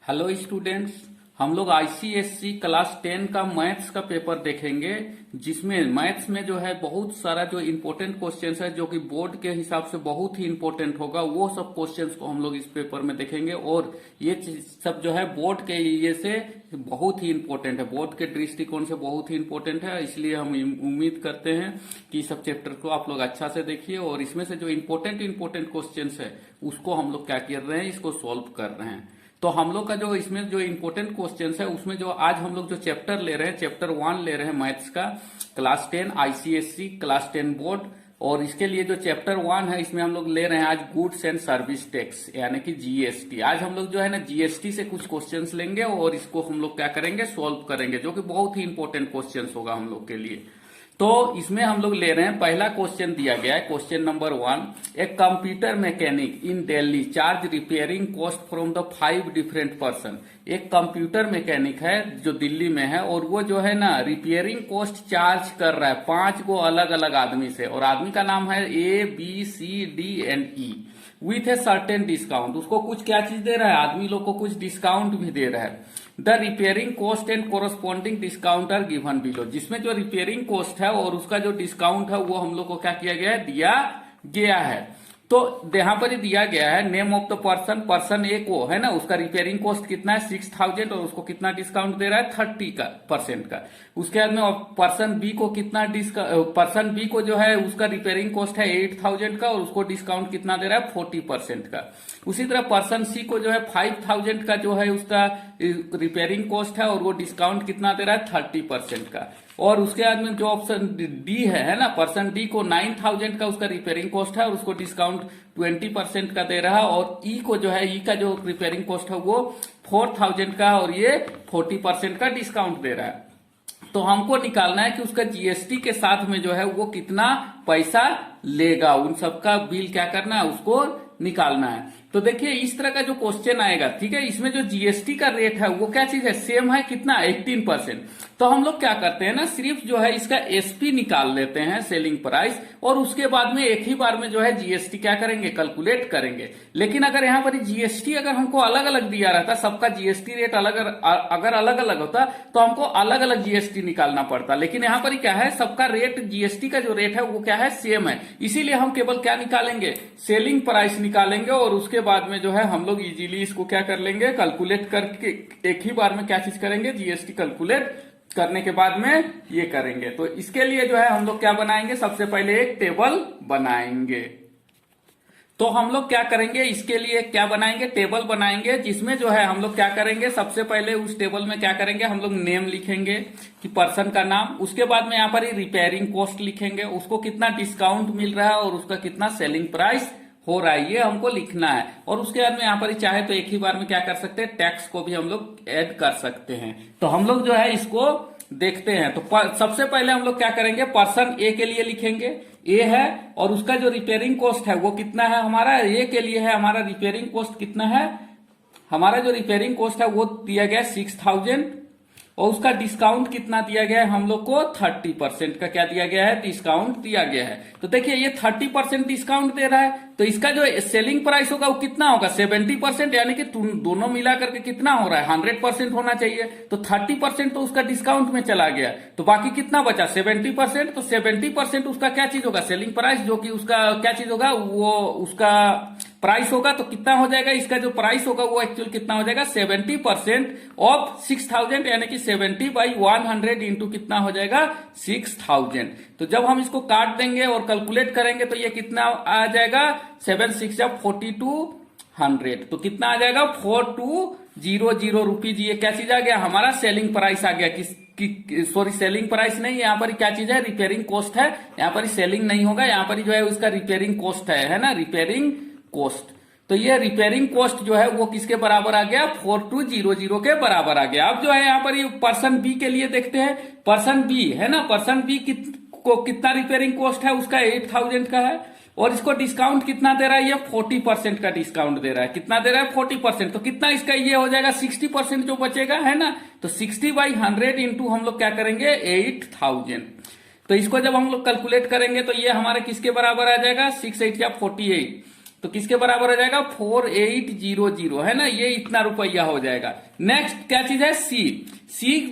Hello students, हम लोग ICSC class 10 का मैथ्स का पेपर देखेंगे, जिसमें मैथ्स में जो है बहुत सारा जो इम्पोर्टेंट क्वेश्चंस है जो कि बोर्ड के हिसाब से बहुत ही इम्पोर्टेंट होगा। वो सब क्वेश्चंस को हम लोग इस पेपर में देखेंगे और ये सब जो है बोर्ड के लिए से बहुत ही इम्पोर्टेंट है, बोर्ड के दृष्टिकोण से बहुत ही इम्पोर्टेंट है। इसलिए हम उम्मीद करते हैं कि सब चैप्टर को आप लोग अच्छा से देखिए और इसमें से जो इम्पोर्टेंट क्वेश्चंस है उसको हम लोग क्या कर रहे हैं, इसको सॉल्व कर रहे हैं। तो हम लोग का जो इसमें जो इम्पोर्टेंट क्वेश्चंस है उसमें जो आज हम लोग जो चैप्टर ले रहे हैं, चैप्टर 1 ले रहे हैं मैथ्स का, क्लास 10 आईसीएससी क्लास 10 बोर्ड। और इसके लिए जो चैप्टर 1 है इसमें हम लोग ले रहे हैं आज गुड्स एंड सर्विस टैक्स यानी कि जीएसटी। आज हम लोग जो है ना जीएसटी से कुछ क्वेश्चंस लेंगे और इसको हम लोग क्या करेंगे, सॉल्व करेंगे, जो कि बहुत ही इंपॉर्टेंट क्वेश्चंस होगा हम लोग के लिए। तो इसमें हम लोग ले रहे हैं, पहला क्वेश्चन दिया गया है, question number 1, a computer mechanic in Delhi charge repairing cost from the 5 different person. एक कंप्यूटर मैकेनिक है जो दिल्ली में है और वो जो है ना रिपेयरिंग कॉस्ट चार्ज कर रहा है 5 को अलग अलग आदमी से, और आदमी का नाम है ABCD&E with a certain discount. उसको कुछ क्या चीज दे रहा है, आदमी लोग को कुछ डिस्काउंट भी दे रहा है। The repairing cost and corresponding discount are given below, जिसमें जो रिपेयरिंग कॉस्ट है और उसका जो डिस्काउंट है वो हम लोग को क्या किया गया है, दिया गया है। तो यहाँ पर ही दिया गया है name of the person, person A को है ना, उसका रिपेयरिंग कॉस्ट कितना है 6000 और उसको कितना डिस्काउंट दे रहा है 30% का। उसके बाद में पर्सन बी को कितना पर्सन बी को जो है उसका रिपेयरिंग कॉस्ट है 8000 का और उसको डिस्काउंट कितना दे रहा है 40% का। उसी तरह पर्सन सी को जो है 5000 का जो है उसका रिपेयरिंग कॉस्ट है और वो डिस्काउंट कितना दे रहा है 30% का। और उसके बाद में जो ऑप्शन डी है ना, पर्सन डी को 9000 का उसका रिपेयरिंग कॉस्ट है और उसको डिस्काउंट 20% का दे रहा है। और ई को जो है, ई का जो रिपेयरिंग कॉस्ट है वो 4000 का और ये 40% का डिस्काउंट दे रहा है। तो हमको निकालना है कि उसका जीएसटी के साथ में जो है वो कितना पैसा लेगा, उन सबका बिल क्या करना है, उसको निकालना है। तो देखिए इस तरह का जो क्वेश्चन आएगा, ठीक है, इसमें जो जीएसटी का रेट है वो क्या चीज है, सेम है, कितना 18%। तो हम लोग क्या करते हैं ना, सिर्फ जो है इसका एसपी निकाल लेते हैं, सेलिंग प्राइस, और उसके बाद में एक ही बार में जो है जीएसटी क्या करेंगे, कैलकुलेट करेंगे। लेकिन अगर यहाँ पर जीएसटी अगर हमको अलग अलग दिया रहता, सबका जीएसटी रेट अगर अलग अलग होता तो हमको अलग अलग जीएसटी निकालना पड़ता। लेकिन यहाँ पर क्या है, सबका रेट, जीएसटी का जो रेट है वो क्या है, सेम है। इसीलिए हम केवल क्या निकालेंगे, सेलिंग प्राइस निकालेंगे और उसके बाद में जो है हम लोग इजीली इसको क्या कर लेंगे, कैलकुलेट करके एक ही बार में क्या चीज करेंगे, जीएसटी कैलकुलेट करने के बाद में ये करेंगे। तो इसके लिए जो है हम लोग क्या बनाएंगे, सबसे पहले एक टेबल बनाएंगे। तो हम लोग क्या करेंगे, इसके लिए क्या बनाएंगे, टेबल बनाएंगे, जिसमें जो है हम लोग क्या करेंगे, सबसे पहले उस टेबल में क्या करेंगे, हम लोग नेम लिखेंगे कि पर्सन का नाम, उसके बाद में यहाँ पर ही रिपेयरिंग कॉस्ट लिखेंगे, उसको कितना डिस्काउंट मिल रहा है और उसका कितना सेलिंग प्राइस हो रहा है, ये हमको लिखना है। और उसके बाद में यहाँ पर चाहे तो एक ही बार में क्या कर सकते हैं, टैक्स को भी हम लोग ऐड कर सकते हैं। तो हम लोग जो है इसको देखते हैं। तो सबसे पहले हम लोग क्या करेंगे, पर्सन ए के लिए लिखेंगे, ए है और उसका जो रिपेयरिंग कॉस्ट है वो कितना है, हमारा ए के लिए है, हमारा रिपेयरिंग कॉस्ट कितना है, हमारा जो रिपेयरिंग कॉस्ट है वो दिया गया 6000 और उसका डिस्काउंट कितना दिया गया है, हम लोग को 30% का क्या दिया गया है, डिस्काउंट दिया गया है। तो देखिए ये 30% डिस्काउंट दे रहा है, तो इसका जो सेलिंग प्राइस होगा वो कितना होगा, 70%, यानी कि दोनों मिला करके कितना हो रहा है, 100% होना चाहिए। तो 30% तो उसका डिस्काउंट में चला गया, तो बाकी कितना बचा, 70%। तो 70% उसका क्या चीज होगा, सेलिंग प्राइस, जो कि उसका क्या चीज होगा, वो उसका प्राइस होगा। तो कितना हो जाएगा, इसका जो प्राइस होगा वो एक्चुअल कितना हो जाएगा, 70% ऑफ 6000, यानी कि 70/100 इंटू कितना हो जाएगा, 6000। तो जब हम इसको काट देंगे और कैलकुलेट करेंगे तो ये कितना आ जाएगा, 7 6 4200। तो कितना आ जाएगा, 4200 रुपीज। ये क्या चीज आ गया, हमारा सेलिंग प्राइस आ गया। सॉरी सेलिंग प्राइस नहीं, यहाँ पर क्या चीज है, रिपेयरिंग कॉस्ट है। यहाँ पर सेलिंग नहीं होगा, यहाँ पर जो है उसका रिपेयरिंग कॉस्ट है ना, रिपेयरिंग कॉस्ट। तो ये रिपेयरिंग कॉस्ट जो है वो किसके बराबर आ गया, 4200 के बराबर आ गया। अब जो है यहाँ पर ये पर्सन बी के लिए देखते हैं, पर्सन बी है ना, पर्सन बी को कितना रिपेयरिंग कॉस्ट है, उसका 8000 का है और इसको डिस्काउंट कितना दे रहा है, ये 40% का डिस्काउंट दे रहा है। कितना दे रहा है, 40%। तो कितना इसका ये हो जाएगा, 60% जो बचेगा है ना। तो 60/100 इंटू हम लोग क्या करेंगे, 8000। तो इसको जब हम लोग कैलकुलेट करेंगे तो ये हमारे किसके बराबर आ जाएगा, 6 8 48। तो किसके बराबर हो जाएगा 4800 है ना, ये इतना रुपया हो जाएगा। नेक्स्ट क्या चीज है सी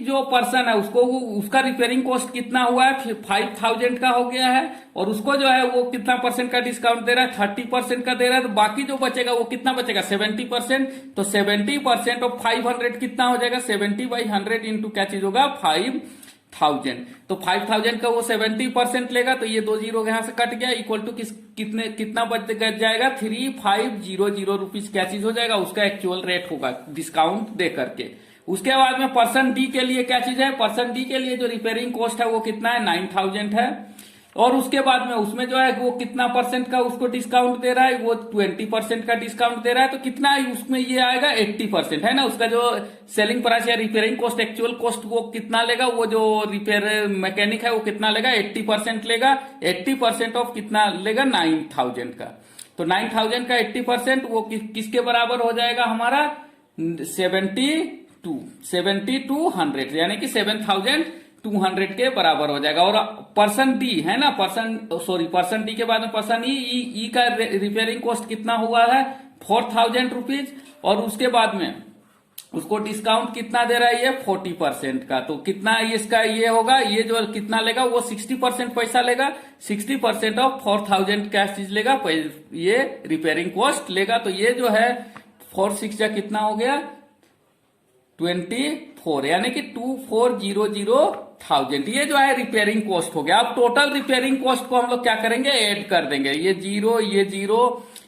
जो पर्सन है उसको उसका रिपेयरिंग कॉस्ट कितना हुआ है 5000 का हो गया है, और उसको जो है वो कितना परसेंट का डिस्काउंट दे रहा है 30% का दे रहा है, तो बाकी जो बचेगा वो कितना बचेगा 70%। तो 70% ऑफ 500 कितना हो जाएगा 70/100 इंटू क्या चीज होगा 5000। तो 5000 का वो 70% लेगा, तो ये 2 जीरो यहां से कट गया, इक्वल टू कितना बच जाएगा 3500 रुपीज क्या चीज हो जाएगा उसका एक्चुअल रेट होगा डिस्काउंट दे करके। उसके बाद में पर्सन डी के लिए क्या चीज है, पर्सन डी के लिए जो रिपेयरिंग कॉस्ट है वो कितना है 9000 है, और उसके बाद में उसमें जो है वो कितना परसेंट का उसको डिस्काउंट दे रहा है, वो 20% का डिस्काउंट दे रहा है, तो कितना है उसमें ये आएगा 80% है ना। उसका जो सेलिंग प्राइस या रिपेयरिंग कॉस्ट एक्चुअल कॉस्ट वो कितना लेगा, वो जो रिपेयर मैकेनिक है वो कितना लेगा 80% लेगा। 80% ऑफ कितना लेगा 9000 का, तो 9000 का 80% वो किसके बराबर हो जाएगा हमारा 7200 यानी कि 7200 के बराबर हो जाएगा। और पर्सन डी है ना, पर्सन डी के बाद में पर्सन ई का रिपेयरिंग कॉस्ट कितना हुआ है 4000 रुपीज, और उसके बाद में उसको डिस्काउंट कितना दे रहा है ये 40% का, तो कितना इसका ये होगा, ये जो कितना लेगा वो 60% पैसा लेगा, 60% ऑफ 4000 क्या चीज लेगा ये रिपेयरिंग कॉस्ट लेगा। तो ये जो है 4/6 या कितना हो गया 24 यानी कि 2400,000 ये जो है रिपेयरिंग कॉस्ट हो गया। अब टोटल रिपेयरिंग कॉस्ट को हम लोग क्या करेंगे ऐड कर देंगे, ये 0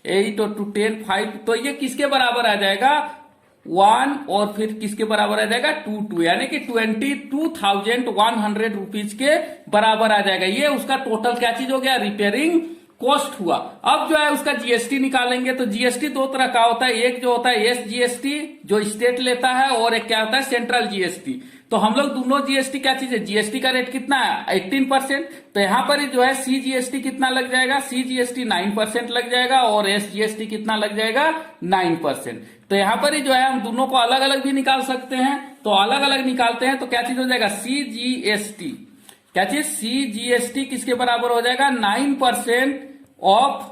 8 और 2 10 5, तो ये किसके बराबर आ जाएगा 1 और फिर किसके बराबर आ जाएगा 2 यानी कि 22,100 रुपीज के बराबर आ जाएगा। ये उसका टोटल क्या चीज हो गया रिपेयरिंग कॉस्ट हुआ। अब जो है उसका जीएसटी निकालेंगे, तो जीएसटी दो तरह का होता है, एक जो होता है एसजीएसटी जो स्टेट लेता है, और एक क्या होता है सेंट्रल जीएसटी। तो हम लोग दोनों जीएसटी क्या चीज है, जीएसटी का रेट कितना है 18%, तो यहां पर ही जो है सीजीएसटी कितना लग जाएगा, सीजीएसटी 9% लग जाएगा, और एसजीएसटी कितना लग जाएगा 9%। तो यहां पर ही जो है हम दोनों को अलग अलग भी निकाल सकते हैं, तो अलग अलग निकालते हैं तो क्या चीज हो जाएगा सीजीएसटी, क्या चीज सीजीएसटी किसके बराबर हो जाएगा 9% ऑफ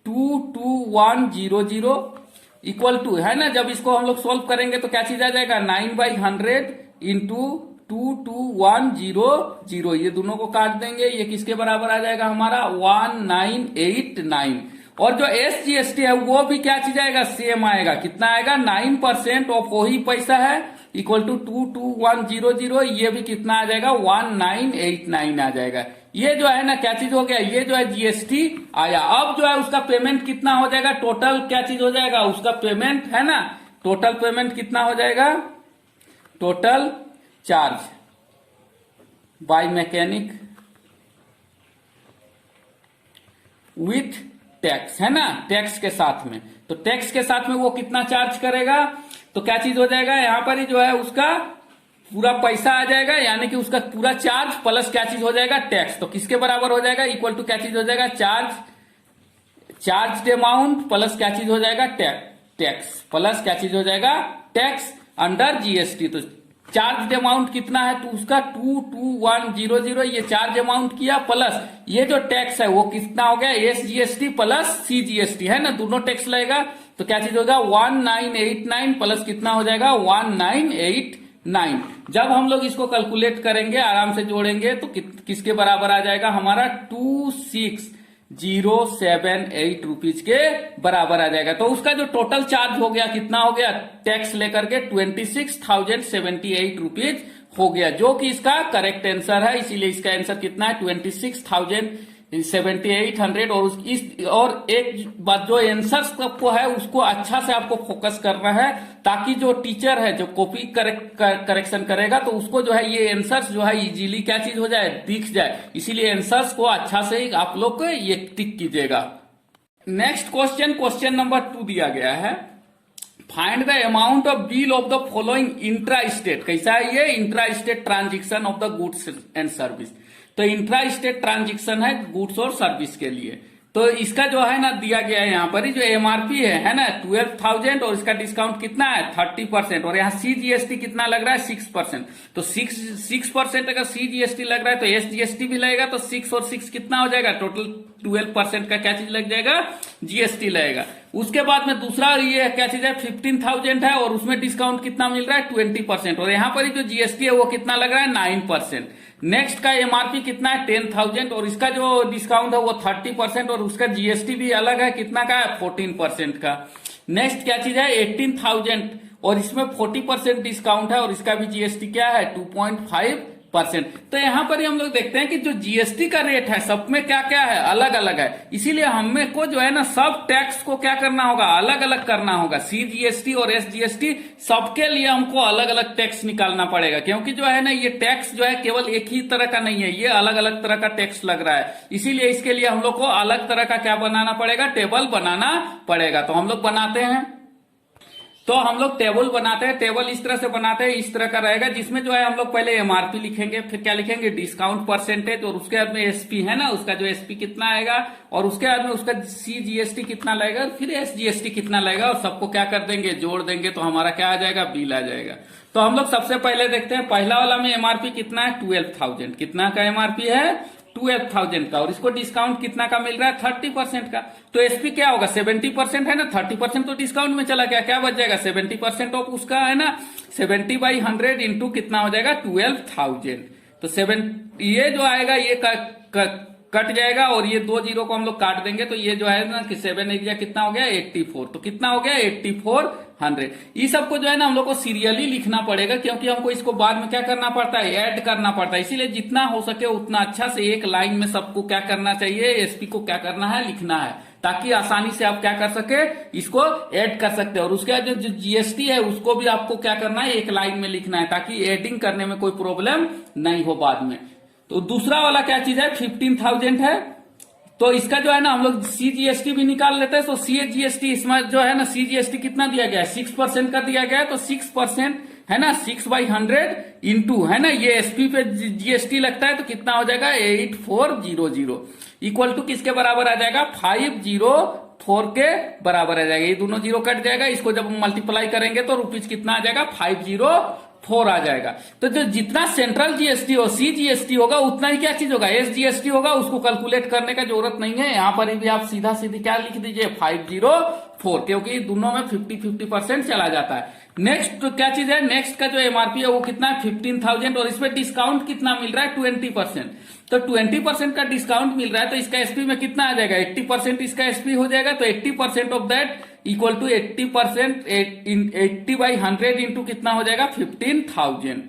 22100 इक्वल टू है ना। जब इसको हम लोग सोल्व करेंगे तो क्या चीज आ जाएगा 9/100 इंटू 22100, ये दोनों को काट देंगे, ये किसके बराबर आ जाएगा हमारा 1989। और जो एसजीएसटी है वो भी क्या चीज आएगा सेम आएगा, कितना आएगा 9% ऑफ वही पैसा है इक्वल टू 22100, ये भी कितना आ जाएगा 1989 आ जाएगा। ये जो है ना क्या चीज हो गया, ये जो है जीएसटी आया। अब जो है उसका पेमेंट कितना हो जाएगा, टोटल क्या चीज हो जाएगा उसका पेमेंट है ना, टोटल पेमेंट कितना हो जाएगा, total charge by mechanic with tax है ना, टैक्स के साथ में। तो टैक्स के साथ में वो कितना चार्ज करेगा, तो क्या चीज हो जाएगा यहां पर ही जो है उसका पूरा पैसा आ जाएगा, यानी कि उसका पूरा चार्ज प्लस क्या चीज हो जाएगा टैक्स। तो किसके बराबर हो जाएगा इक्वल टू क्या चीज हो जाएगा चार्ज अमाउंट प्लस क्या चीज हो जाएगा टैक्स प्लस क्या चीज हो जाएगा टैक्स अंडर जीएसटी। तो चार्ज अमाउंट कितना है तो उसका 22100 ये चार्ज अमाउंट किया, प्लस ये जो टैक्स है वो कितना हो गया एसजीएसटी प्लस सीजीएसटी है ना, दोनों टैक्स लगेगा। तो क्या चीज होगा 1989 प्लस कितना हो जाएगा 1989। जब हम लोग इसको कैलकुलेट करेंगे आराम से जोड़ेंगे तो किसके बराबर आ जाएगा हमारा 26,078 रुपीज के बराबर आ जाएगा। तो उसका जो टोटल चार्ज हो गया कितना हो गया टैक्स लेकर के 26,078 रुपीज हो गया, जो कि इसका करेक्ट आंसर है। इसीलिए इसका आंसर कितना है 26,700। और एक बात जो आंसर्स को है उसको अच्छा से आपको फोकस करना है, ताकि जो टीचर है जो कॉपी करेक्शन करेगा तो उसको जो है ये आंसर्स जो है इजीली क्या चीज हो जाए दिख जाए। इसीलिए आंसर्स को अच्छा से आप लोग को ये टिक कीजिएगा। नेक्स्ट क्वेश्चन नंबर 2 दिया गया है, find the amount of bill of the following intra state. कैसा है ये intra state transaction of the goods and service. तो इंट्रा स्टेट ट्रांजेक्शन है गुड्स और सर्विस के लिए। तो इसका जो है ना दिया गया है यहाँ पर ही जो एमआरपी है ना 12,000, और इसका डिस्काउंट कितना है 30%, और यहाँ सीजीएसटी कितना लग रहा है 6%। तो 6% अगर सीजीएसटी लग रहा है तो एसजीएसटी भी लगेगा, तो 6 और 6 कितना हो जाएगा टोटल 12% का क्या चीज लग जाएगा, जीएसटी लगेगा। उसके बाद में दूसरा ये क्या चीज है, 15,000 है और उसमें डिस्काउंट कितना मिल रहा है, 20%। और यहाँ पर जो जीएसटी है वो कितना लग रहा है, 9%। नेक्स्ट का एमआरपी कितना है, 10,000 और इसका जो डिस्काउंट है वो 30% और उसका जीएसटी भी अलग है, कितना का है, 14% का। नेक्स्ट क्या चीज है, 18,000 और इसमें 40% डिस्काउंट है और इसका भी जीएसटी क्या है, 2.5%। तो यहां पर हम लोग देखते हैं कि जो जीएसटी का रेट है सब में क्या क्या है, अलग अलग है। इसीलिए हमें को जो है ना सब टैक्स को क्या करना होगा, अलग अलग करना होगा। सीजीएसटी और एसजीएसटी सबके लिए हमको अलग अलग टैक्स निकालना पड़ेगा, क्योंकि जो है ना ये टैक्स जो है केवल एक ही तरह का नहीं है, ये अलग अलग तरह का टैक्स लग रहा है। इसीलिए इसके लिए हम लोग को अलग तरह का क्या बनाना पड़ेगा, टेबल बनाना पड़ेगा। तो हम लोग बनाते हैं, तो हम लोग टेबल बनाते हैं। टेबल इस तरह से बनाते हैं, इस तरह का रहेगा, जिसमें जो है हम लोग पहले एमआरपी लिखेंगे, फिर क्या लिखेंगे, डिस्काउंट परसेंटेज, और उसके बाद में एसपी है ना, उसका जो एसपी कितना आएगा, और उसके बाद में उसका सीजीएसटी कितना लगेगा, फिर एसजीएसटी कितना लगेगा, और सबको क्या कर देंगे, जोड़ देंगे, तो हमारा क्या आ जाएगा, बिल आ जाएगा। तो हम लोग सबसे पहले देखते हैं, पहला वाला में एमआरपी कितना है, 12,000। कितना का एमआरपी है, 12,000 का, और इसको डिस्काउंट कितना का मिल रहा है, 30% का। तो एसपी क्या होगा, 70% है ना, 30% तो डिस्काउंट में चला गया, क्या बच जाएगा, 70% ऑफ उसका है ना, 70/100 इंटू कितना हो जाएगा, 12,000। तो 7 ये जो आएगा ये कट जाएगा, और ये 2 जीरो को हम लोग काट देंगे, तो ये जो है ना कि 7 एरिया कितना हो गया, 84। तो कितना हो गया, 8400। ये सबको जो है ना हम लोग को सीरियली लिखना पड़ेगा, क्योंकि हमको इसको बाद में क्या करना पड़ता है, ऐड करना पड़ता है। इसीलिए जितना हो सके उतना अच्छा से एक लाइन में सबको क्या करना चाहिए, एसपी को क्या करना है, लिखना है, ताकि आसानी से आप क्या कर सके, इसको ऐड कर सकते हैं। और उसके बाद जो जीएसटी है उसको भी आपको क्या करना है, एक लाइन में लिखना है, ताकि एडिंग करने में कोई प्रॉब्लम नहीं हो बाद में। तो दूसरा वाला क्या चीज है, 15,000 है, तो इसका जो है ना हम लोग सीजीएसटी भी निकाल लेते हैं। तो सीजीएसटी इसमें जो है ना, सीजीएसटी कितना दिया गया है, 6% का दिया गया है। तो 6% है ना, 6/100 इंटू है ना, ये एसपी पे जीएसटी लगता है, तो कितना हो जाएगा, 8400 इक्वल टू किसके बराबर आ जाएगा, 504 के बराबर आ जाएगा। ये दोनों जीरो कट जाएगा, इसको जब हम मल्टीप्लाई करेंगे तो रुपीज कितना आ जाएगा, 504 आ जाएगा। तो जो जितना सेंट्रल जीएसटी हो, सीजीएसटी होगा, उतना ही क्या चीज होगा, एसजीएसटी होगा। उसको कैलकुलेट करने का जरूरत नहीं है, यहां पर भी आप सीधा सीधी क्या लिख दीजिए, 504, क्योंकि दोनों में 50-50% चला जाता है। नेक्स्ट तो क्या चीज है, नेक्स्ट का जो एमआरपी है वो कितना है, 15,000, और इसमें डिस्काउंट कितना मिल रहा है, 20%। तो 20% का डिस्काउंट मिल रहा है, तो इसका एसपी में कितना आ जाएगा, 80% इसका एसपी हो जाएगा। तो 80% of that equal to 80%, 80/100 into कितना हो जाएगा, 15,000।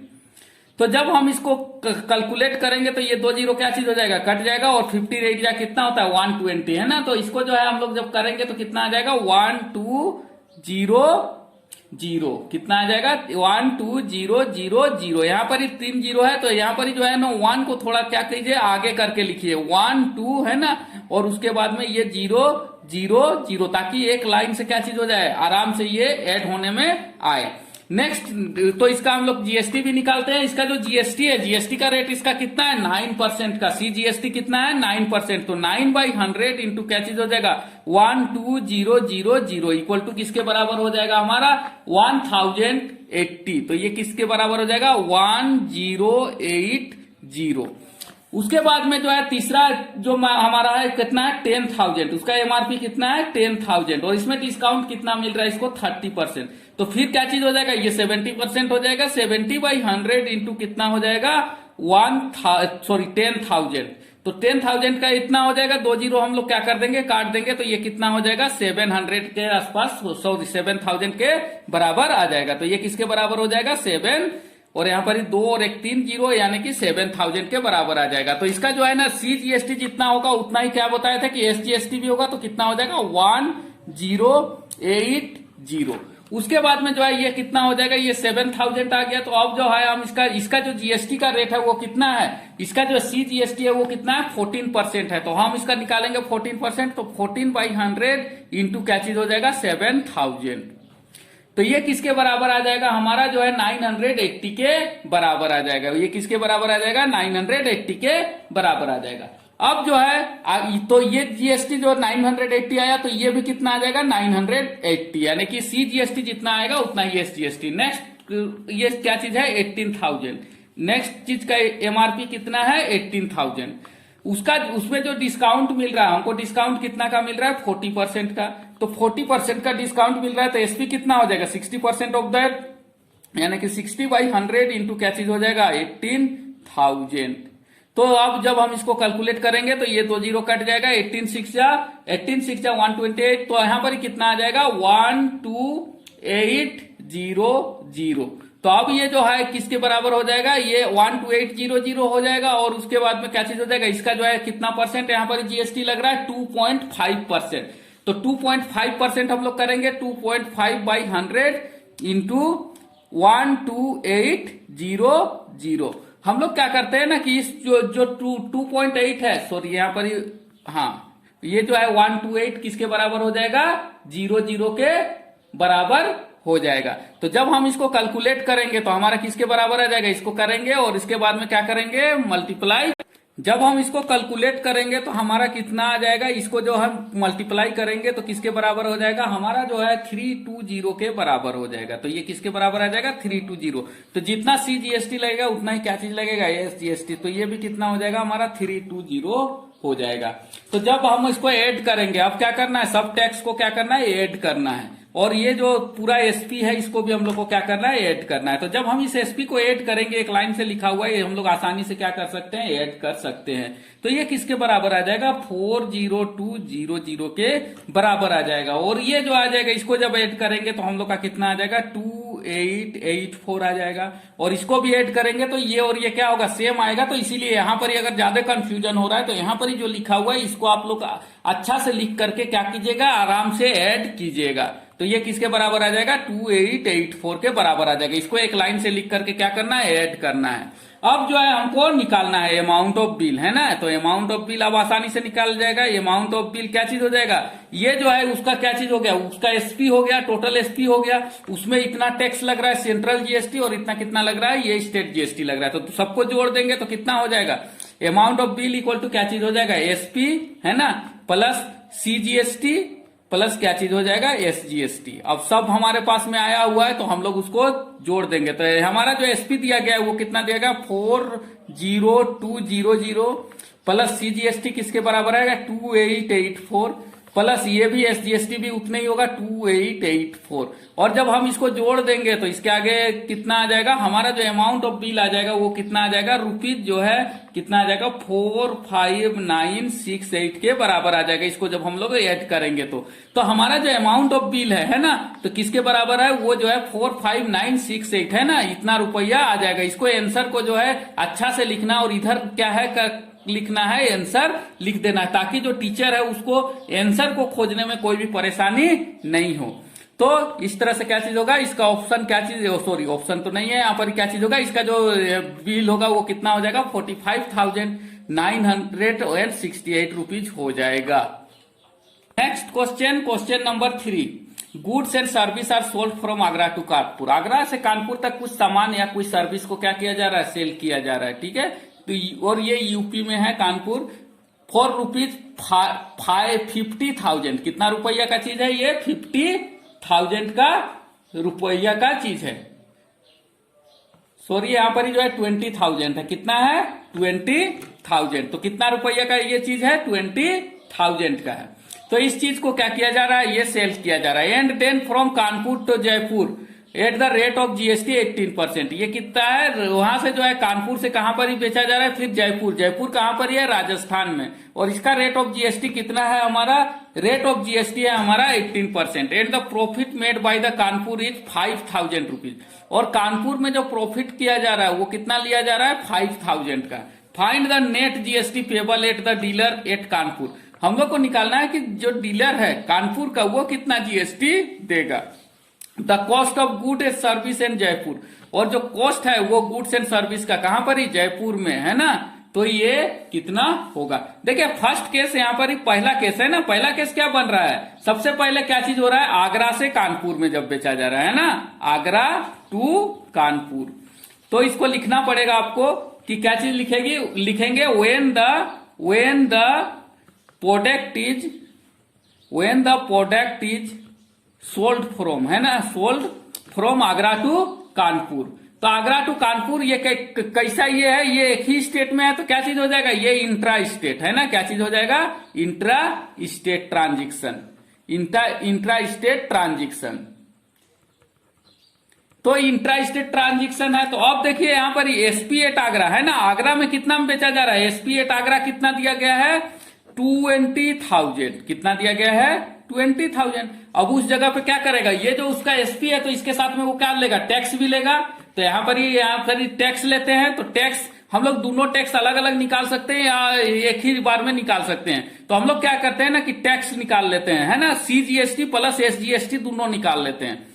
तो जब हम इसको कैलकुलेट करेंगे तो ये 2 जीरो क्या चीज हो जाएगा, कट जाएगा, और 15 एरिया कितना होता है, 120 है ना। तो इसको जो है हम लोग जब करेंगे तो कितना आ जाएगा, 1200, कितना आ जाएगा, 12000। यहाँ पर ही 3 जीरो है, तो यहाँ पर ही जो है ना 1 को थोड़ा क्या कीजिए, आगे करके लिखिए, 1 2 है ना, और उसके बाद में ये 000, ताकि एक लाइन से क्या चीज हो जाए, आराम से ये ऐड होने में आए। नेक्स्ट तो इसका हम लोग जीएसटी भी निकालते हैं। इसका जो जीएसटी है, जीएसटी का रेट इसका कितना है, 9% का। सीजीएसटी कितना है, 9%। तो 9/100 इंटू क्या चीज हो जाएगा, 12000 इक्वल टू किसके बराबर हो जाएगा, हमारा 1080। तो ये किसके बराबर हो जाएगा, 1080। उसके बाद में जो है तीसरा जो हमारा है कितना है, 10,000। उसका एमआरपी कितना है, 10,000, और इसमें डिस्काउंट कितना मिल रहा है इसको, 30%। तो फिर क्या चीज हो जाएगा, ये 70% हो जाएगा। 70/100 इंटू कितना हो जाएगा, 10,000। तो 10,000 का इतना हो जाएगा, 2 जीरो हम लोग क्या कर देंगे, काट देंगे, तो ये कितना हो जाएगा, 700 के आसपास, 7,000 के बराबर आ जाएगा। तो ये किसके बराबर हो जाएगा, 7, और यहाँ पर 2 और 1 3 जीरो, यानी कि 7,000 के बराबर आ जाएगा। तो इसका जो है ना सीजीएसटी जितना होगा उतना ही क्या बताया था कि एसजीएसटी भी होगा, तो कितना हो जाएगा, 1080। उसके बाद में जो है ये कितना हो जाएगा, ये 7,000 आ गया। तो अब जो है हम इसका जो जीएसटी का रेट है वो कितना है, इसका जो सीजीएसटी है वो कितना है, 14% है। तो हम इसका निकालेंगे 14%, तो 14/100 इंटू क्या चीज हो जाएगा, 7,000। तो ये किसके बराबर आ जाएगा, हमारा जो है 980 के बराबर आ जाएगा। ये किसके बराबर आ जाएगा, 980 के बराबर आ जाएगा। अब जो है तो ये जीएसटी जो 980 आया, तो ये भी कितना आ जाएगा, 980, यानी कि सीजीएसटी जितना आएगा उतना ही एसजीएसटी। नेक्स्ट ये क्या चीज है, 18,000। नेक्स्ट चीज का एमआरपी कितना है, 18,000। उसका उसमें जो डिस्काउंट मिल रहा है, हमको डिस्काउंट कितना का मिल रहा है, 40% का। तो 40% का डिस्काउंट मिल रहा है तो एसपी कितना हो जाएगा, 60% ऑफ दैट, यानी कि 60/100 इंटू क्या चीज हो जाएगा, 18,000। तो अब जब हम इसको कैलकुलेट करेंगे तो ये 2 जीरो कट जाएगा, 18 6 128, तो यहां पर कितना आ जाएगा, 12800। तो अब ये जो है किसके बराबर हो जाएगा, ये 12800 हो जाएगा। और उसके बाद में क्या चीज हो जाएगा, इसका जो है कितना परसेंट यहाँ पर जीएसटी लग रहा है, 2.5%। तो 2.5% हम लोग करेंगे, 2.5/100 इंटू 12800। हम लोग क्या करते हैं ना कि इस जो 2.8 है, सॉरी यहाँ पर, हाँ ये जो है 128 किसके बराबर हो जाएगा, 00 के बराबर हो जाएगा। तो जब हम इसको कैलकुलेट करेंगे तो हमारा किसके बराबर आ जाएगा, इसको करेंगे और इसके बाद में क्या करेंगे, मल्टीप्लाई। जब हम इसको कैलकुलेट करेंगे तो हमारा कितना आ जाएगा, इसको जो हम मल्टीप्लाई करेंगे तो किसके बराबर हो जाएगा, हमारा जो है 320 के बराबर हो जाएगा। तो ये किसके बराबर आ जाएगा, 320। तो जितना CGST लगेगा उतना ही क्या चीज लगेगा, SGST। तो ये भी कितना हो जाएगा हमारा, 320 हो जाएगा। तो जब हम इसको ऐड करेंगे, अब क्या करना है, सब टैक्स को क्या करना है, ऐड करना है। और ये जो पूरा एसपी है इसको भी हम लोग को क्या करना है, ऐड करना है। तो जब हम इस एसपी को ऐड करेंगे, एक लाइन से लिखा हुआ है, ये हम लोग आसानी से क्या कर सकते हैं, ऐड कर सकते हैं। तो ये किसके बराबर आ जाएगा, 40200 के बराबर आ जाएगा। और ये जो आ जाएगा, इसको जब ऐड करेंगे तो हम लोग का कितना आ जाएगा, 2884 आ जाएगा। और इसको भी ऐड करेंगे तो ये और ये क्या होगा, सेम आएगा। तो इसीलिए यहां पर अगर ज्यादा कंफ्यूजन हो रहा है तो यहां पर ही जो लिखा हुआ है इसको आप लोग अच्छा से लिख करके क्या कीजिएगा, आराम से ऐड कीजिएगा। तो ये किसके बराबर आ जाएगा, 2884 के बराबर आ जाएगा। इसको एक लाइन से लिख करके क्या करना है, ऐड करना है। अब जो है हमको निकालना है अमाउंट ऑफ बिल, है ना। तो अमाउंट ऑफ बिल अब आसानी से निकाल जाएगा। अमाउंट ऑफ बिल क्या चीज हो जाएगा, ये जो है उसका क्या चीज हो गया, उसका एसपी हो गया, टोटल एसपी हो गया। उसमें इतना टैक्स लग रहा है सेंट्रल जीएसटी और इतना कितना लग रहा है, ये स्टेट जीएसटी लग रहा है। तो सबको जोड़ देंगे तो कितना हो जाएगा, amount of bill equal to क्या चीज हो जाएगा, एसपी, है ना, प्लस सीजीएसटी प्लस क्या चीज हो जाएगा, एसजीएसटी। अब सब हमारे पास में आया हुआ है तो हम लोग उसको जोड़ देंगे। तो हमारा जो एसपी दिया गया है वो कितना दिया, 40200 प्लस सीजीएसटी किसके बराबर आएगा, 2884 प्लस ये भी एसजीएसटी भी उतना ही होगा, 2884। और जब हम इसको जोड़ देंगे तो इसके आगे कितना आ जाएगा, हमारा जो अमाउंट ऑफ बिल आ जाएगा वो कितना आ जाएगा, रुपीज जो है कितना आ जाएगा, 45968 के बराबर आ जाएगा। इसको जब हम लोग ऐड करेंगे तो हमारा जो अमाउंट ऑफ बिल है ना, तो किसके बराबर है, वो जो है 45968 है ना, इतना रुपया आ जाएगा। इसको आंसर को जो है अच्छा से लिखना और इधर क्या है लिखना है, आंसर लिख देना है, ताकि जो टीचर है उसको आंसर को खोजने में कोई भी परेशानी नहीं हो। तो इस तरह से क्या चीज होगा, इसका ऑप्शन क्या चीज, सॉरी ऑप्शन तो नहीं है यहाँ पर, क्या चीज होगा, इसका जो बिल होगा वो कितना हो जाएगा, 45,968 रुपीज हो जाएगा। Next question, question number 3, goods and service are sold from Agra to Kanpur. Agra से कानपुर तक कुछ सामान या कुछ सर्विस को क्या किया जा रहा है, सेल किया जा रहा है, ठीक है। तो और ये यूपी में है कानपुर, फॉर ₹50,000, कितना रुपया का चीज है ये, 50,000 का रुपया का चीज है। सॉरी यहाँ पर ही जो है 20,000 है, कितना है, 20,000। तो कितना रुपया का ये चीज है, 20,000 का है। तो इस चीज को क्या किया जा रहा है, ये सेल किया जा रहा है। And then from Kanpur to Jaipur at the rate of GST 18%। ये कितना है, वहां से जो है कानपुर से कहां पर ही बेचा जा रहा है, फिर जयपुर, जयपुर कहां पर ही है, राजस्थान में। और इसका रेट ऑफ जीएसटी कितना है, हमारा रेट ऑफ जीएसटी है हमारा 18%। And the profit made by the Kanpur is 5,000 rupees. और कानपुर में जो प्रॉफिट किया जा रहा है वो कितना लिया जा रहा है, 5,000 का। Find the net GST payable at the dealer at Kanpur. हम लोग को निकालना है कि जो डीलर है कानपुर का वो कितना जीएसटी देगा। The cost of good and service in Jaipur, और जो कॉस्ट है वो गुड्स एंड सर्विस का कहां पर ही, जयपुर में, है ना। तो ये कितना होगा, देखिए फर्स्ट केस यहाँ पर ही पहला केस है ना। पहला केस क्या बन रहा है, सबसे पहले क्या चीज हो रहा है, आगरा से कानपुर में जब बेचा जा रहा है ना, आगरा टू कानपुर। तो इसको लिखना पड़ेगा आपको कि क्या चीज लिखेंगे, when the product is sold from, है ना, sold from Agra to Kanpur. तो आगरा टू कानपुर ये कैसा ये है, ये एक ही स्टेट में है, तो क्या चीज हो जाएगा, ये इंट्रा स्टेट है ना, क्या चीज हो जाएगा, intra state transition, intra state transition. तो इंट्रा स्टेट ट्रांजिक्शन है। तो अब देखिए यहां पर एसपी एट आगरा है ना, आगरा में कितना में बेचा जा रहा है, एसपी एट आगरा कितना दिया गया है, 20,000, कितना दिया गया है, 20,000। अब उस जगह पे क्या करेगा, ये जो उसका एसपी है तो इसके साथ में वो क्या लेगा, टैक्स भी लेगा। तो यहाँ पर टैक्स लेते हैं, तो टैक्स हम लोग दोनों टैक्स अलग अलग निकाल सकते हैं या एक ही बार में निकाल सकते हैं। तो हम लोग क्या करते हैं ना कि टैक्स निकाल लेते हैं, है ना, सीजीएसटी प्लस एसजीएसटी दोनों निकाल लेते हैं,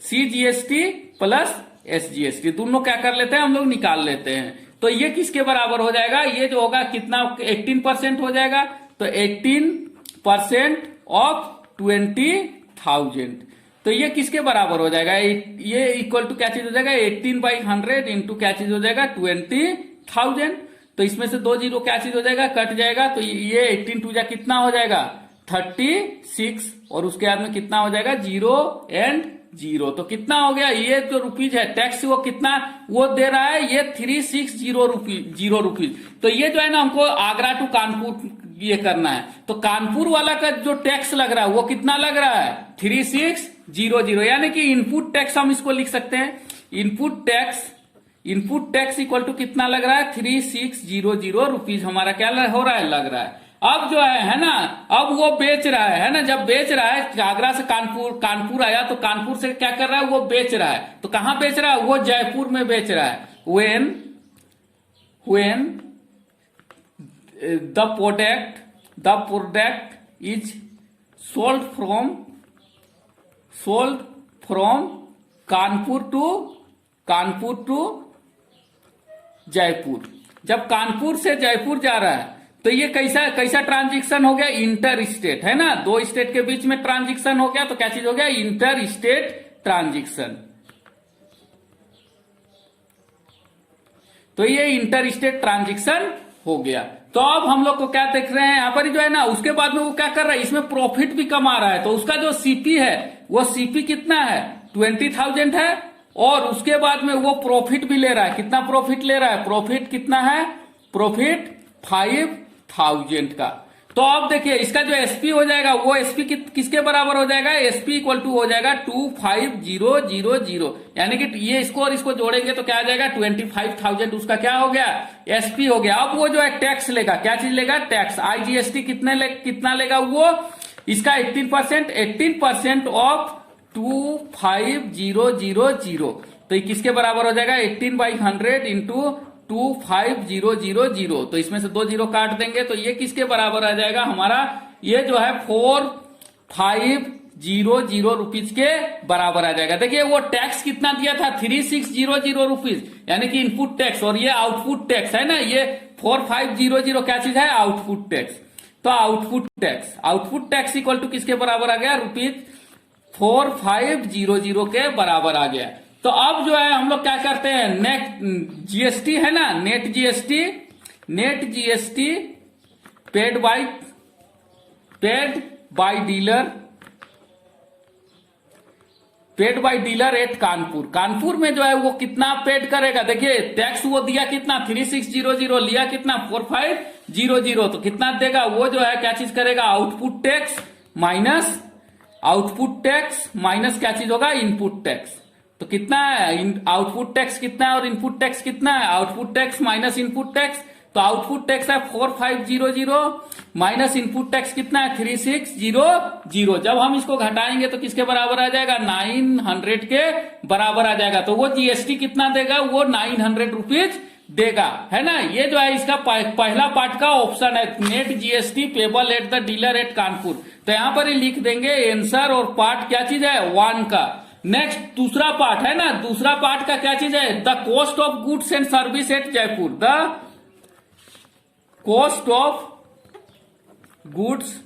सीजीएसटी प्लस एसजीएसटी दोनों क्या कर लेते हैं, हम लोग निकाल लेते हैं। तो ये किसके बराबर हो जाएगा, ये जो होगा कितना, 18% हो जाएगा। तो 18% ऑफ 20,000, तो ये किसके बराबर हो जाएगा, ये इक्वल टू क्या चीज हो जाएगा, 18/100 इंटू क्या चीज हो जाएगा, 20,000। तो इसमें से 2 जीरो क्या चीज हो जाएगा, कट जाएगा। तो ये 18 टू जा कितना हो जाएगा, 36, और उसके बाद में कितना हो जाएगा, 0 एंड 0। तो कितना हो गया, ये जो रुपीज है टैक्स वो कितना वो दे रहा है, ये 360 रुपीज। तो ये जो है ना हमको आगरा टू कानपुर ये करना है। तो कानपुर वाला का जो टैक्स लग रहा है वो कितना लग रहा है, 3600, यानी कि इनपुट टैक्स हम इसको लिख सकते हैं, इनपुट टैक्स इक्वल टू कितना लग रहा है, 3600 रुपीज हमारा क्या हो रहा है, लग रहा है। अब जो है ना, अब वो बेच रहा है ना, जब बेच रहा है आगरा से कानपुर आया, तो कानपुर से क्या कर रहा है, वो बेच रहा है। तो कहां बेच रहा है, वो जयपुर में बेच रहा है। when the product is sold from Kanpur to Jaipur, जब कानपुर से जयपुर जा रहा है तो ये कैसा ट्रांजिक्शन हो गया, इंटर स्टेट है ना, 2 स्टेट के बीच में ट्रांजिक्शन हो गया। तो क्या चीज हो गया, इंटर स्टेट ट्रांजिक्शन। तो ये इंटर स्टेट ट्रांजिक्शन हो गया। तो अब हम लोग को क्या देख रहे हैं, यहां पर जो है ना, उसके बाद में वो क्या कर रहा है, इसमें प्रॉफिट भी कमा रहा है। तो उसका जो सीपी है वो सीपी कितना है, 20,000 है, और उसके बाद में वो प्रॉफिट भी ले रहा है। कितना प्रॉफिट ले रहा है, प्रॉफिट कितना है, प्रॉफिट 5,000 का। तो अब देखिए इसका जो एसपी हो जाएगा वो एसपी किसके बराबर हो जाएगा, एसपी इक्वल टू हो जाएगा 25,000, यानी कि ये इसको और इसको जोड़ेंगे तो क्या आ जाएगा, 25,000 उसका क्या हो गया, एसपी हो गया। अब वो जो है टैक्स लेगा, क्या चीज लेगा, टैक्स, आईजीएसटी कितना लेगा वो, इसका 18% ऑफ 25,000। तो ये किसके बराबर हो जाएगा, 18/100 इंटू 25,000। तो इसमें से 2 जीरो काट देंगे तो ये किसके बराबर आ जाएगा हमारा, ये जो है 4,500 रुपीज के बराबर आ जाएगा। देखिए वो टैक्स कितना दिया था, 3,600 रुपीज, यानी कि इनपुट टैक्स, और ये आउटपुट टैक्स है ना, ये 4,500 क्या चीज है, आउटपुट टैक्स। तो आउटपुट टैक्स इक्वल टू किसके बराबर आ गया, रुपीज 4,500 के बराबर आ गया। तो अब जो है हम लोग क्या करते हैं, नेट जीएसटी है ना, net GST paid by dealer at Kanpur में जो है वो कितना पेड करेगा, देखिए टैक्स वो दिया कितना, 3,600, लिया कितना, 4,500। तो कितना देगा वो जो है क्या चीज करेगा, आउटपुट टैक्स माइनस क्या चीज होगा, इनपुट टैक्स। तो कितना है, आउटपुट टैक्स कितना है और इनपुट टैक्स कितना है, output tax minus input tax. तो आउटपुट टैक्स है 4,500 माइनस इनपुट टैक्स कितना है, 3,600। जब हम इसको घटाएंगे तो किसके बराबर आ जाएगा, 900 के बराबर आ जाएगा। तो वो जीएसटी कितना देगा, वो 900 रुपीज देगा, है ना। ये जो है इसका पहला पार्ट का ऑप्शन है, net GST payable at the dealer at Kanpur. तो यहां पर ही लिख देंगे आंसर, और पार्ट क्या चीज है, 1 का। नेक्स्ट दूसरा पार्ट है ना, दूसरा पार्ट का क्या चीज है, the cost of goods and service eight Jaipur, the cost of goods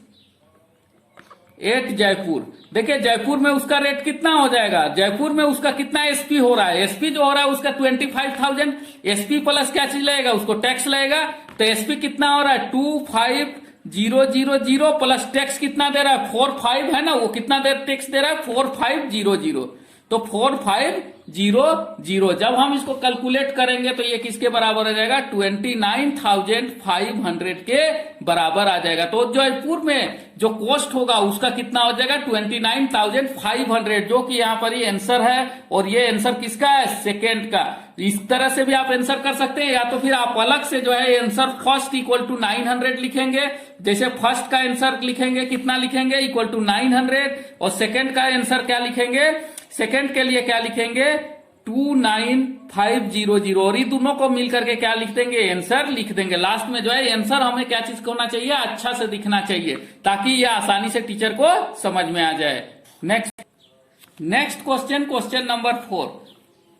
at Jaipur. देखिए जयपुर में उसका रेट कितना हो जाएगा, जयपुर में उसका कितना एसपी हो रहा है, एसपी जो हो रहा है उसका 25,000, एसपी प्लस क्या चीज लगेगा, उसको टैक्स लगेगा। तो एसपी कितना हो रहा है, 25,000 प्लस टैक्स कितना दे रहा है, 4,500 है ना, वो कितना देर टैक्स दे रहा है, 4,500। तो 4500, जब हम इसको कैलकुलेट करेंगे तो ये किसके बराबर हो जाएगा, 29,500 के बराबर आ जाएगा। तो जयपुर में जो कॉस्ट होगा उसका कितना हो जाएगा, 29,500, जो कि यहाँ पर ये आंसर है। और ये आंसर किसका है, सेकेंड का। इस तरह से भी आप आंसर कर सकते हैं, या तो फिर आप अलग से जो है आंसर फर्स्ट इक्वल टू 900 लिखेंगे। जैसे फर्स्ट का आंसर लिखेंगे, कितना लिखेंगे, इक्वल टू 900, और सेकेंड का आंसर क्या लिखेंगे, सेकेंड के लिए क्या लिखेंगे, 29,500, और ये दोनों को मिलकर के क्या लिख देंगे, आंसर लिख देंगे। लास्ट में जो है आंसर हमें क्या चीज होना चाहिए, अच्छा से दिखना चाहिए, ताकि ये आसानी से टीचर को समझ में आ जाए। Next question number 4,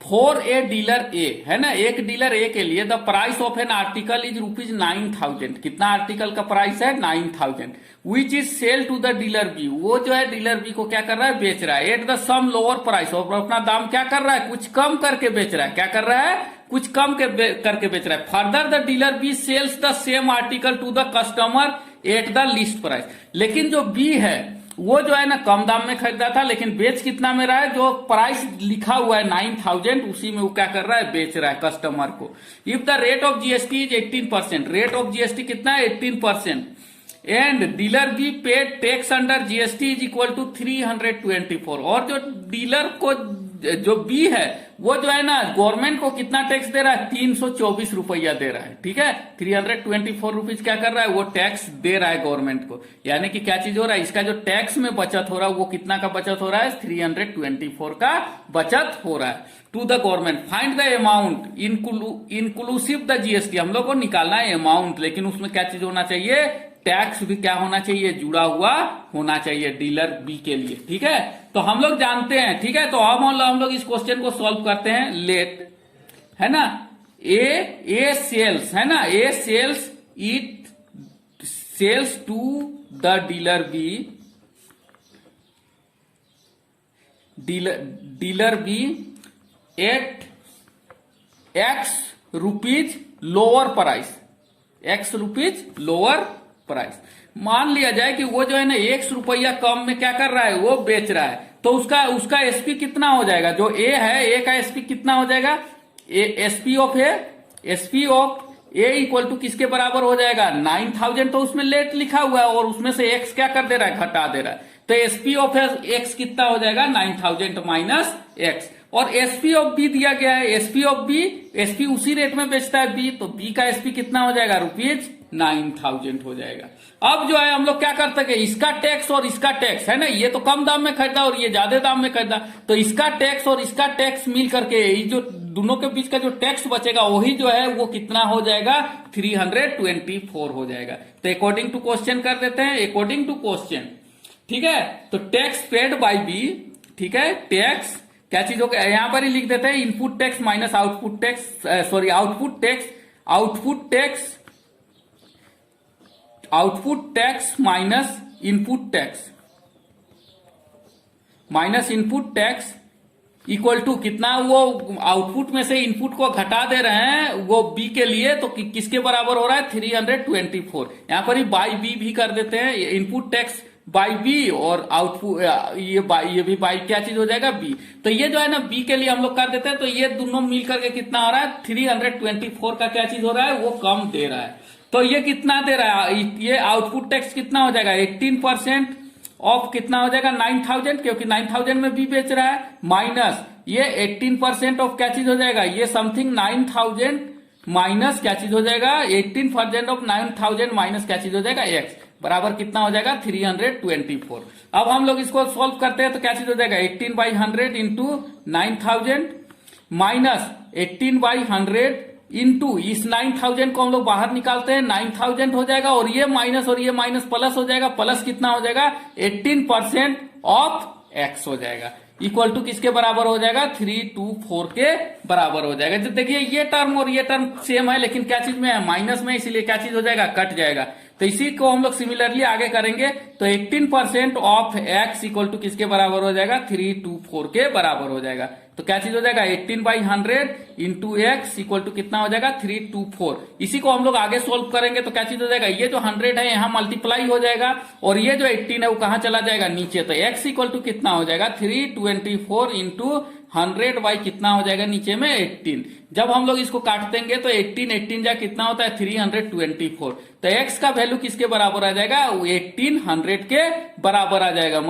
for a dealer A, है ना, एक डीलर ए के लिए the price of an article is ₹9,000। कितना आर्टिकल का प्राइस है, 9,000, which is sell to the dealer B. वो जो है डीलर बी को क्या कर रहा है, बेच रहा है, at the some lower price, और अपना दाम क्या कर रहा है, कुछ कम करके बेच रहा है। क्या कर रहा है, कुछ कम करके बेच रहा है। Further the dealer B sells the same article to the customer at the least price. लेकिन जो बी है वो जो है ना कम दाम में खरीदा था, लेकिन बेच कितना में रहा है, जो प्राइस लिखा हुआ है 9,000 उसी में वो क्या कर रहा है, बेच रहा है कस्टमर को। If the rate of GST is 18%, rate of GST कितना है, 18%, and dealer B paid tax under GST is equal to 324, और जो डीलर को जो बी है वो जो है ना गवर्नमेंट को कितना टैक्स दे रहा है, 324 रुपया दे रहा है। ठीक है, 324 रुपीज क्या कर रहा है, वो टैक्स दे रहा है गवर्नमेंट को। यानी कि क्या चीज हो रहा है, इसका जो टैक्स में बचत हो रहा है वो कितना का बचत हो रहा है, 324 का बचत हो रहा है to the government. Find the amount inclusive the GST, हम लोग को निकालना है अमाउंट, लेकिन उसमें क्या चीज होना चाहिए, टैक्स भी क्या होना चाहिए, जुड़ा हुआ होना चाहिए डीलर बी के लिए। ठीक है, तो हम लोग जानते हैं। ठीक है, तो हम लोग इस क्वेश्चन को सॉल्व करते हैं। लेट, है ना, ए सेल्स, है ना, A sells it sells to the dealer B, dealer B at X rupees lower price, X rupees lower price. मान लिया जाए कि वो जो है ना 1 रुपया कम में क्या कर रहा है, वो बेच रहा है, तो उसका एसपी कितना हो जाएगा, जो ए है, ए का एसपी कितना हो जाएगा, SP of A equal to किसके बराबर हो जाएगा, 9,000। तो उसमें लेट लिखा हुआ है और उसमें से एक्स क्या कर दे रहा है, घटा दे रहा है। तो एसपी ऑफ एक्स कितना हो जाएगा, 9,000 माइनस एक्स। और एसपी ऑफ बी दिया गया है, एसपी ऑफ बी, एसपी उसी रेट में बेचता है बी, तो बी का एसपी कितना हो जाएगा, ₹9,000 हो जाएगा। अब जो है हम लोग क्या करते हैं, इसका टैक्स और इसका टैक्स, है ना, ये तो कम दाम में खरीदा और ये ज्यादा दाम में खरीदा, तो इसका टैक्स और इसका टैक्स मिल करके ये जो दोनों के बीच का जो टैक्स बचेगा वही जो है वो कितना हो जाएगा, 324 हो जाएगा। तो अकॉर्डिंग टू क्वेश्चन कर देते हैं, अकॉर्डिंग टू क्वेश्चन। ठीक है, तो टैक्स पेड बाय बी, ठीक है, टैक्स क्या चीज हो गया, यहां पर ही लिख देते हैं, input tax minus output tax, sorry output tax minus input tax equal to कितना, वो आउटपुट में से इनपुट को घटा दे रहे हैं वो बी के लिए, तो किसके बराबर हो रहा है, 324। यहां पर ही बाई बी भी कर देते हैं, इनपुट टैक्स बाई बी और आउटपुट ये भी बाई क्या चीज हो जाएगा, बी। तो ये जो है ना बी के लिए हम लोग कर देते हैं, तो ये दोनों मिलकर के कितना हो रहा है, 324 का क्या चीज हो रहा है, वो कम दे रहा है। तो ये कितना दे रहा है, ये आउटपुट टैक्स कितना हो जाएगा, 18% ऑफ कितना हो जाएगा, 9,000, क्योंकि 9,000 में बी बेच रहा है, माइनस ये 18% ऑफ क्या चीज हो जाएगा, ये समथिंग 9,000 माइनस क्या चीज हो जाएगा, 18% ऑफ 9,000 माइनस क्या चीज हो जाएगा, एक्स, बराबर कितना हो जाएगा, 324। अब हम लोग इसको सॉल्व करते हैं तो क्या चीज हो जाएगा, 18/100 इंटू 9,000 माइनस 18/100 इंटू इस 9,000 को हम लोग बाहर निकालते हैं, 9,000 हो जाएगा, और ये माइनस प्लस हो जाएगा, प्लस कितना हो जाएगा, 18% ऑफ एक्स हो जाएगा, इक्वल टू किसके बराबर हो जाएगा, 324 के बराबर हो जाएगा। जब देखिए ये टर्म और ये टर्म सेम है, लेकिन क्या चीज में है, माइनस में, इसीलिए क्या चीज हो जाएगा, कट जाएगा। तो इसी को हम लोग सिमिलरली आगे करेंगे, तो 18% ऑफ एक्स इक्वल टू किसके बराबर हो जाएगा, 324 के बराबर हो जाएगा। तो क्या चीज हो जाएगा 18/100 इंटू एक्स इक्वल टू कितना हो जाएगा 324। इसी को हम लोग आगे सोल्व करेंगे तो क्या चीज हो जाएगा, ये जो 100 है यहाँ मल्टीप्लाई हो जाएगा और ये जो 18 है वो कहाँ चला जाएगा नीचे। तो एक्स इक्वल टू कितना हो जाएगा 324 इंटू 100 बाई कितना हो जाएगा नीचे में 18। जब हम लोग इसको काट देंगे तो 18 जा कितना होता है 324। तो एक्स का वैल्यू किसके बराबर आ जाएगा 1800 के बराबर आ जाएगा।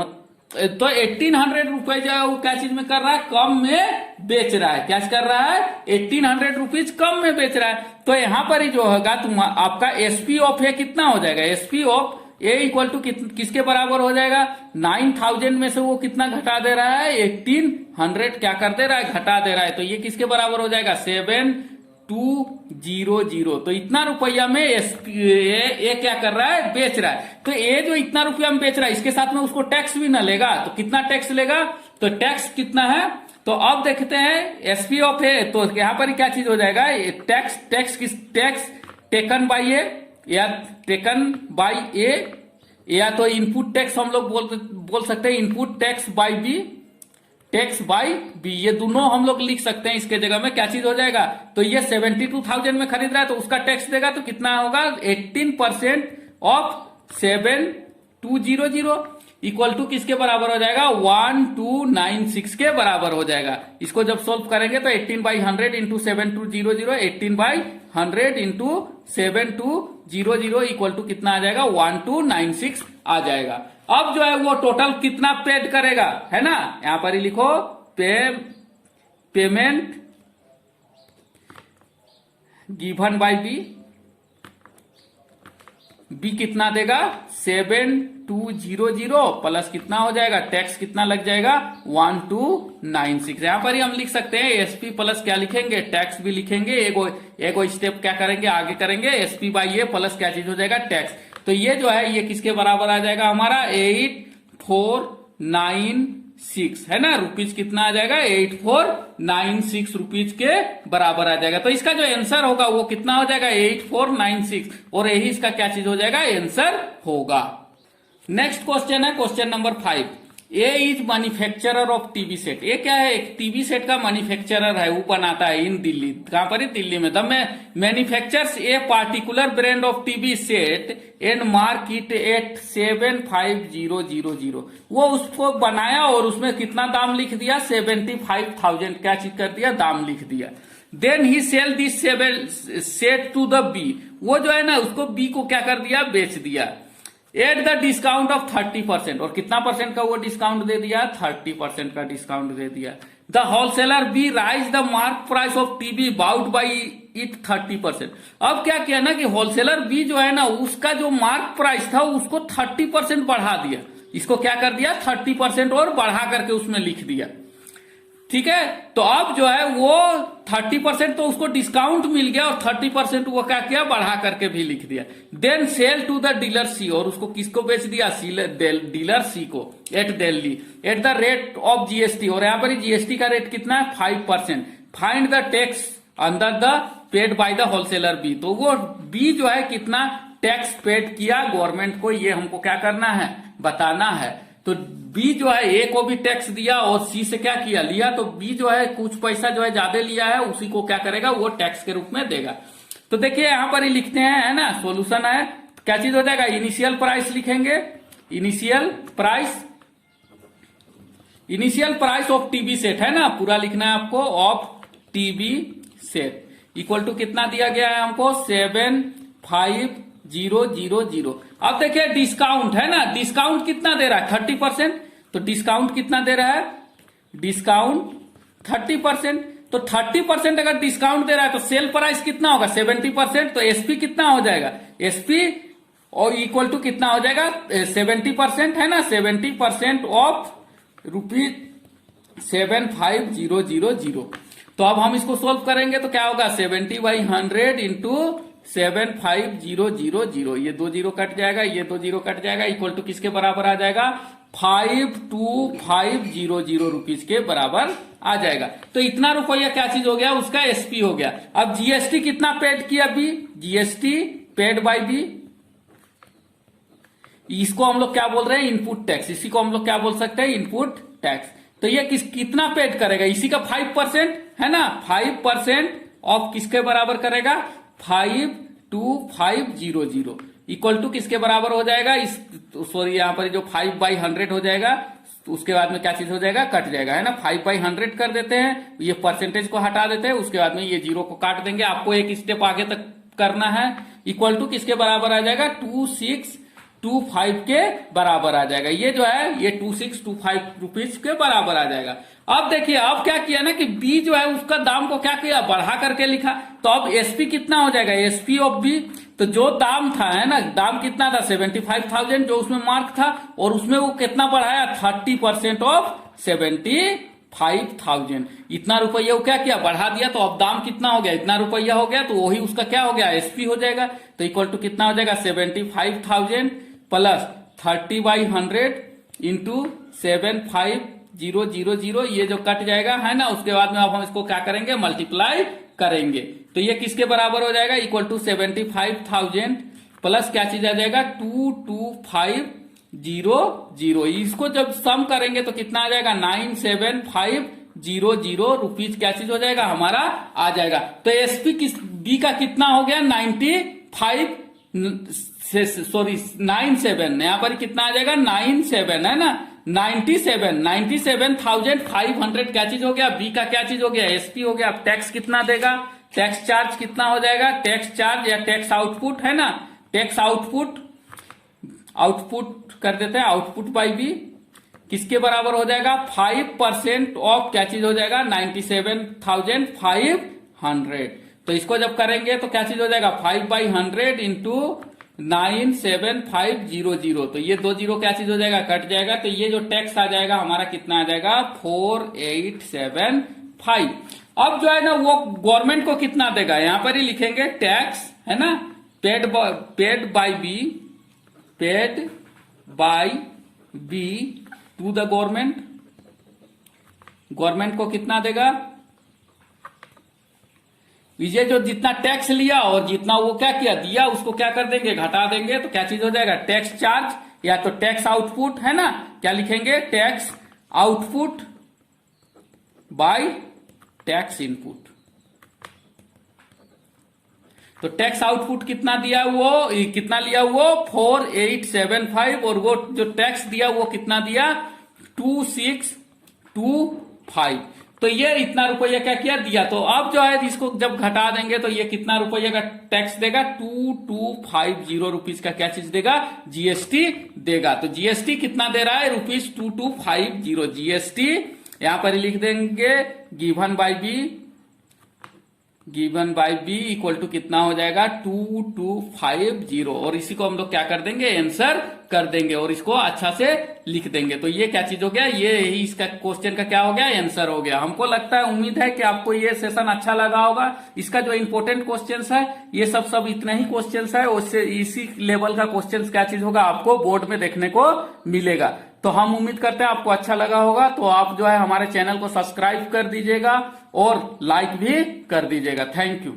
तो 1800 रुपए जो है वो क्या चीज में कर रहा है, कम में बेच रहा है। क्या कर रहा है 1800 रुपीज कम में बेच रहा है। तो यहां पर ही जो होगा तुम आपका एसपी ऑफ ए कितना हो जाएगा, SP of A equal to किसके बराबर हो जाएगा 9000 में से वो कितना घटा दे रहा है 1800 क्या कर दे रहा है घटा दे रहा है। तो ये किसके बराबर हो जाएगा 7200। तो इतना रुपया में ए क्या कर रहा है बेच रहा है। तो ए जो इतना रुपया में बेच रहा है इसके साथ में उसको टैक्स भी ना लेगा, तो कितना टैक्स लेगा, तो टैक्स कितना है। तो अब देखते हैं एसपी ऑफ ए, तो यहां पर क्या चीज हो जाएगा टैक्स टेकन बाई ए या टेकन बाई ए, या तो इनपुट टैक्स हम लोग बोल सकते हैं input tax by B, tax by B, ये दोनों हम लोग लिख सकते हैं इसके जगह में। क्या चीज हो जाएगा, तो ये 72,000 में खरीद रहा है तो उसका टैक्स देगा तो कितना होगा 18% ऑफ 7200 इक्वल टू किसके बराबर हो जाएगा 1296 के बराबर हो जाएगा। इसको जब सोल्व करेंगे तो 18/100 इंटू 7200 18/100 इंटू 7200 इक्वल टू कितना आ जाएगा 1296 आ जाएगा। अब जो है वो टोटल कितना पेड करेगा है ना, यहां पर ही लिखो पेमेंट गिवन बाय बी कितना देगा 7200 प्लस कितना हो जाएगा टैक्स कितना लग जाएगा 1296। यहां पर ही हम लिख सकते हैं एसपी प्लस क्या लिखेंगे टैक्स भी लिखेंगे, एगो स्टेप क्या करेंगे आगे करेंगे एसपी बाई ए प्लस क्या चीज हो जाएगा टैक्स। तो ये जो है ये किसके बराबर आ जाएगा हमारा 8496 है ना, रुपीज कितना आ जाएगा 8496 रुपीज के बराबर आ जाएगा। तो इसका जो आंसर होगा वो कितना हो जाएगा 8496 और यही इसका क्या चीज हो जाएगा आंसर होगा। नेक्स्ट क्वेश्चन है question number 5। A is manufacturer of TV set. ये क्या है, एक टीवी सेट का मैन्युफैक्चरर है, वो बनाता है इन दिल्ली, कहां पर है दिल्ली में। The manufactures a particular brand of TV set and market at 75,000। वो उसको बनाया और उसमें कितना दाम लिख दिया 75,000 क्या चीज कर दिया दाम लिख दिया। Then he sell this set to the B, वो जो है ना उसको बी को क्या कर दिया बेच दिया एट द डिस्काउंट ऑफ 30%। और कितना परसेंट का वो डिस्काउंट दे दिया 30% का डिस्काउंट दे दिया। The wholesaler B raise the mark price of TV bout by it 30%। अब क्या किया ना कि होलसेलर बी जो है ना उसका जो मार्क प्राइस था उसको 30% बढ़ा दिया, इसको क्या कर दिया 30% और बढ़ा करके उसमें लिख दिया। ठीक है, तो अब जो है वो 30% तो उसको डिस्काउंट मिल गया और 30% वो क्या किया बढ़ा करके भी लिख दिया। Then sell to the dealer C, और उसको किसको बेच दिया डीलर सी को at Delhi at the rate of GST. और यहां पर जीएसटी का रेट कितना है 5%। Find the tax under the paid by the wholesaler B. तो वो बी जो है कितना टैक्स पेड किया गवर्नमेंट को, ये हमको क्या करना है बताना है। तो बी जो है ए को भी टैक्स दिया और सी से क्या किया लिया, तो बी जो है कुछ पैसा जो है ज्यादा लिया है उसी को क्या करेगा वो टैक्स के रूप में देगा। तो देखिए यहां पर ही लिखते हैं है ना, सॉल्यूशन है क्या चीज हो जाएगा इनिशियल प्राइस लिखेंगे, initial price of TV set है ना, पूरा लिखना है आपको of TV set equal to कितना दिया गया है हमको 75,000। अब देखिए डिस्काउंट है ना, डिस्काउंट कितना दे रहा है 30%। तो डिस्काउंट कितना दे रहा है डिस्काउंट 30%। तो 30% अगर डिस्काउंट दे रहा है तो सेल प्राइस कितना होगा 70%। तो एसपी कितना हो जाएगा एसपी और इक्वल टू कितना हो जाएगा 70% है ना, 70% ऑफ ₹75,000। तो अब हम इसको सोल्व करेंगे तो क्या होगा 70/100 इंटू 75,000। ये 2 जीरो कट जाएगा, ये 2 जीरो कट जाएगा इक्वल टू किसके बराबर आ जाएगा 52,500 रुपीज के बराबर आ जाएगा। तो इतना रुपया क्या चीज हो गया उसका एसपी हो गया। अब जीएसटी कितना पेड किया B, GST paid by B, इसको हम लोग क्या बोल रहे हैं इनपुट टैक्स, इसी को हम लोग क्या बोल सकते हैं इनपुट टैक्स। तो ये कितना पेड करेगा, इसी का 5% है ना, 5% ऑफ किसके बराबर करेगा, 52500 इक्वल टू किसके बराबर हो जाएगा, इस सॉरी यहाँ पर जो 5/100 हो जाएगा, तो उसके बाद में क्या चीज हो जाएगा, कट जाएगा, है ना। 5/100 कर देते हैं, ये परसेंटेज को हटा देते हैं, उसके बाद में ये 0 को काट देंगे। आपको एक स्टेप आगे तक करना है। इक्वल टू किसके बराबर आ जाएगा, 2625 के बराबर आ जाएगा। ये जो है ये 2625 रुपीज के बराबर आ जाएगा। अब देखिए, अब क्या किया ना कि बी जो है उसका दाम को क्या किया, बढ़ा करके लिखा। तो अब एसपी कितना हो जाएगा, एसपी ऑफ बी, तो जो दाम था, है ना, दाम कितना था 75,000 जो उसमें मार्क था, और उसमें वो कितना बढ़ाया 30% ऑफ 75,000, इतना रुपया वो क्या किया, बढ़ा दिया। तो अब दाम कितना हो गया, इतना रुपया हो गया, तो वही उसका क्या हो गया, एसपी हो जाएगा। तो इक्वल टू कितना हो जाएगा, 75,000 प्लस 30/100 इंटू 75,000, ये जो कट जाएगा, है ना। उसके बाद में अब हम इसको क्या करेंगे, मल्टीप्लाई करेंगे। तो ये किसके बराबर हो जाएगा, इक्वल टू 75,000 प्लस क्या चीज आ जाएगा, 22500। इसको जब सम करेंगे तो कितना आ जाएगा, 97500 रुपीज क्या चीज हो जाएगा, हमारा आ जाएगा। तो एसपी किस बी का कितना हो गया, 97, यहाँ पर कितना आ जाएगा, 97, है ना, 97,500 क्या चीज हो गया, बी का क्या चीज हो गया, एसपी हो गया। अब टैक्स कितना देगा, टैक्स चार्ज कितना हो जाएगा, टैक्स चार्ज या टैक्स आउटपुट, है ना, टैक्स आउटपुट कर देते हैं, आउटपुट बाई बी किसके बराबर हो जाएगा, 5% ऑफ क्या चीज हो जाएगा, 97,500। तो इसको जब करेंगे तो क्या चीज हो जाएगा, 5/100 इंटू 97500। तो ये 2 0 क्या चीज हो जाएगा, कट जाएगा। तो ये जो टैक्स आ जाएगा हमारा कितना आ जाएगा, 4875। अब जो है ना वो गवर्नमेंट को कितना देगा, यहां पर ही लिखेंगे टैक्स, है ना, paid by B to the government को कितना देगा, ये जो जितना टैक्स लिया और जितना वो क्या किया दिया, उसको क्या कर देंगे, घटा देंगे। तो क्या चीज हो जाएगा, टैक्स चार्ज या तो टैक्स आउटपुट, है ना, क्या लिखेंगे, tax output by tax input. तो टैक्स आउटपुट कितना दिया, वो कितना लिया, वो 4875, और वो जो टैक्स दिया वो कितना दिया, 2625। तो ये इतना रुपया क्या किया, दिया। तो अब जो है इसको जब घटा देंगे तो ये कितना रुपये का टैक्स देगा, 2250 रुपीज का क्या चीज देगा, जीएसटी देगा। तो जीएसटी कितना दे रहा है, ₹2250। जीएसटी यहां पर लिख देंगे, given by B equal to कितना हो जाएगा, 2250। और इसी को हम लोग क्या कर देंगे, आंसर कर देंगे, और इसको अच्छा से लिख देंगे। तो ये क्या चीज हो गया, ये इसका क्वेश्चन का क्या हो गया, आंसर हो गया। हमको लगता है, उम्मीद है कि आपको ये सेशन अच्छा लगा होगा। इसका जो इंपॉर्टेंट क्वेश्चंस है ये सब इतना ही क्वेश्चंस है, उससे इसी लेवल का क्वेश्चंस क्या चीज होगा, आपको बोर्ड में देखने को मिलेगा। तो हम उम्मीद करते हैं आपको अच्छा लगा होगा। तो आप जो है हमारे चैनल को सब्सक्राइब कर दीजिएगा और लाइक भी कर दीजिएगा। Thank you.